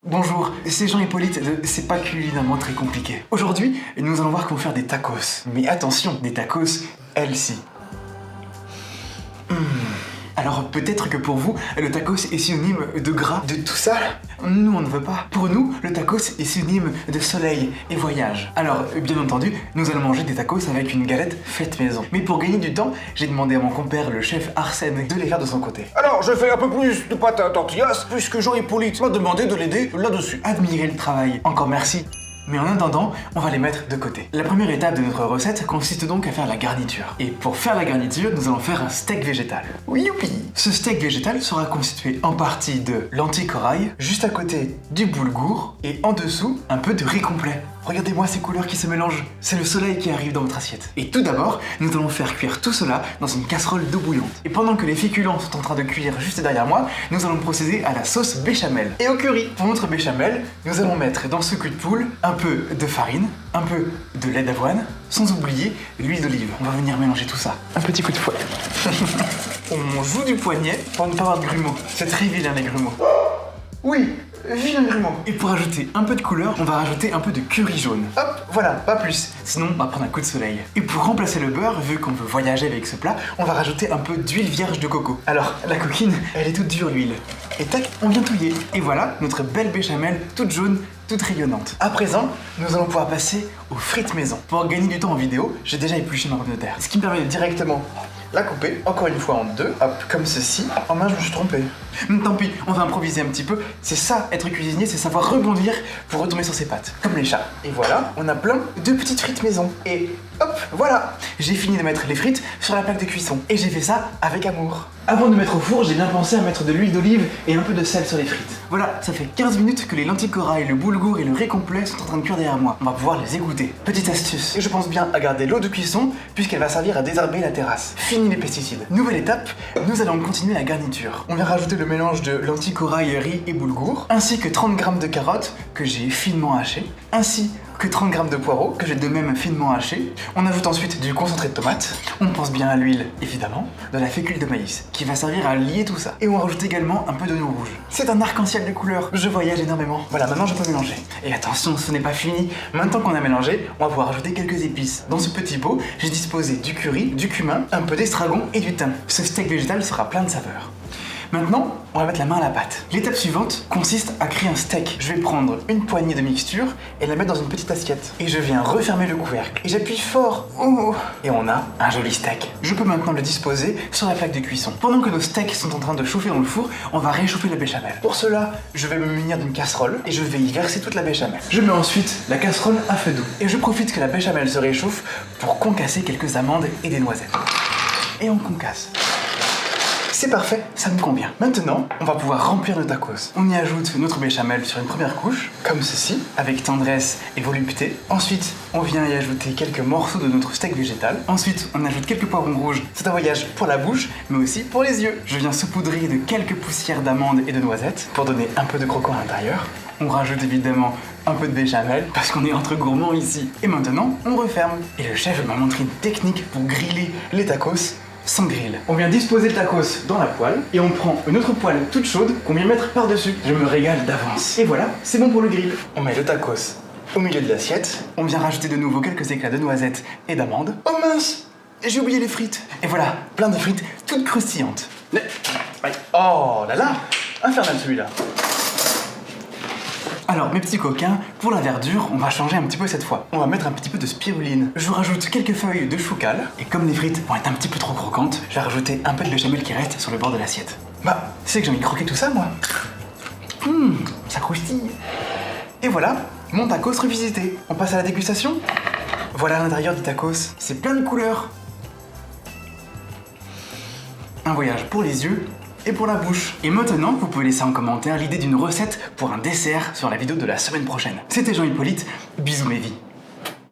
Bonjour, c'est Jean-Hippolyte de C'est pas culinairement très compliqué. Aujourd'hui, nous allons voir comment faire des tacos. Mais attention, des tacos healthy. Alors peut-être que pour vous, le tacos est synonyme de gras, de tout ça. Nous, on ne veut pas. Pour nous, le tacos est synonyme de soleil et voyage. Alors, bien entendu, nous allons manger des tacos avec une galette faite maison. Mais pour gagner du temps, j'ai demandé à mon compère, le chef Arsène, de les faire de son côté. Alors, je fais un peu plus de pâte à tortillas, puisque Jean-Hippolyte m'a demandé de l'aider là-dessus. Admirez le travail. Encore merci. Mais en attendant, on va les mettre de côté. La première étape de notre recette consiste donc à faire la garniture. Et pour faire la garniture, nous allons faire un steak végétal. Youpi! Ce steak végétal sera constitué en partie de lentilles corail, juste à côté du boulgour, et en dessous, un peu de riz complet. Regardez-moi ces couleurs qui se mélangent. C'est le soleil qui arrive dans votre assiette. Et tout d'abord, nous allons faire cuire tout cela dans une casserole d'eau bouillante. Et pendant que les féculents sont en train de cuire juste derrière moi, nous allons procéder à la sauce béchamel. Et au curry. Pour notre béchamel, nous allons mettre dans ce cul de poule un peu de farine, un peu de lait d'avoine, sans oublier l'huile d'olive. On va venir mélanger tout ça. Un petit coup de fouet. On joue du poignet pour ne pas avoir de grumeaux. C'est très vilain les grumeaux. Oui, vilain grumeau. Et pour ajouter un peu de couleur, on va rajouter un peu de curry jaune. Hop, voilà, pas plus. Sinon, on va prendre un coup de soleil. Et pour remplacer le beurre, vu qu'on veut voyager avec ce plat, on va rajouter un peu d'huile vierge de coco. Alors, la coquine, elle est toute dure l'huile. Et tac, on vient touiller. Et voilà, notre belle béchamel, toute jaune, toute rayonnante. À présent, nous allons pouvoir passer aux frites maison. Pour gagner du temps en vidéo, j'ai déjà épluché ma pomme de terre. Ce qui me permet de directement la couper, encore une fois en deux, hop, comme ceci. Oh mince, je me suis trompé. Tant pis, on va improviser un petit peu. C'est ça, être cuisinier, c'est savoir rebondir pour retomber sur ses pattes, comme les chats. Et voilà, on a plein de petites frites maison. Et hop, voilà, j'ai fini de mettre les frites sur la plaque de cuisson. Et j'ai fait ça avec amour. Avant de mettre au four, j'ai bien pensé à mettre de l'huile d'olive et un peu de sel sur les frites. Voilà, ça fait 15 minutes que les lentilles corail, le boulgour et le riz complet sont en train de cuire derrière moi. On va pouvoir les égoutter. Petite astuce, et je pense bien à garder l'eau de cuisson puisqu'elle va servir à désherber la terrasse. Fini les pesticides. Nouvelle étape, nous allons continuer la garniture. On vient rajouter le mélange de lentilles corail, riz et boulgour, ainsi que 30 g de carottes que j'ai finement hachées, ainsi que 30 g de poireaux, que j'ai de même finement hachés. On ajoute ensuite du concentré de tomate. On pense bien à l'huile, évidemment, de la fécule de maïs, qui va servir à lier tout ça. Et on rajoute également un peu d'oignon rouge. C'est un arc-en-ciel de couleurs. Je voyage énormément. Voilà, maintenant je peux mélanger. Et attention, ce n'est pas fini. Maintenant qu'on a mélangé, on va pouvoir ajouter quelques épices. Dans ce petit pot, j'ai disposé du curry, du cumin, un peu d'estragon et du thym. Ce steak végétal sera plein de saveurs. Maintenant, on va mettre la main à la pâte. L'étape suivante consiste à créer un steak. Je vais prendre une poignée de mixture et la mettre dans une petite assiette. Et je viens refermer le couvercle. Et j'appuie fort. Oh. Et on a un joli steak. Je peux maintenant le disposer sur la plaque de cuisson. Pendant que nos steaks sont en train de chauffer dans le four, on va réchauffer la béchamel. Pour cela, je vais me munir d'une casserole et je vais y verser toute la béchamel. Je mets ensuite la casserole à feu doux. Et je profite que la béchamel se réchauffe pour concasser quelques amandes et des noisettes. Et on concasse. C'est parfait, ça me convient. Maintenant, on va pouvoir remplir nos tacos. On y ajoute notre béchamel sur une première couche, comme ceci, avec tendresse et volupté. Ensuite, on vient y ajouter quelques morceaux de notre steak végétal. Ensuite, on ajoute quelques poivrons rouges. C'est un voyage pour la bouche, mais aussi pour les yeux. Je viens saupoudrer de quelques poussières d'amandes et de noisettes pour donner un peu de croquant à l'intérieur. On rajoute évidemment un peu de béchamel, parce qu'on est entre gourmands ici. Et maintenant, on referme. Et le chef m'a montré une technique pour griller les tacos sans grill. On vient disposer le tacos dans la poêle et on prend une autre poêle toute chaude qu'on vient mettre par-dessus. Je me régale d'avance. Et voilà, c'est bon pour le grill. On met le tacos au milieu de l'assiette. On vient rajouter de nouveau quelques éclats de noisettes et d'amandes. Oh mince, j'ai oublié les frites. Et voilà, plein de frites toutes croustillantes. Oh là là, infernal celui-là. Alors mes petits coquins, pour la verdure, on va changer un petit peu cette fois. On va mettre un petit peu de spiruline. Je rajoute quelques feuilles de choucal. Et comme les frites vont être un petit peu trop croquantes, je vais rajouter un peu de béchamel qui reste sur le bord de l'assiette. Bah, tu sais que j'ai envie de croquer tout ça moi. Ça croustille. Et voilà, mon tacos revisité. On passe à la dégustation. Voilà l'intérieur du tacos. C'est plein de couleurs. Un voyage pour les yeux et pour la bouche. Et maintenant, vous pouvez laisser en commentaire l'idée d'une recette pour un dessert sur la vidéo de la semaine prochaine. C'était Jean-Hippolyte, bisous mes vies.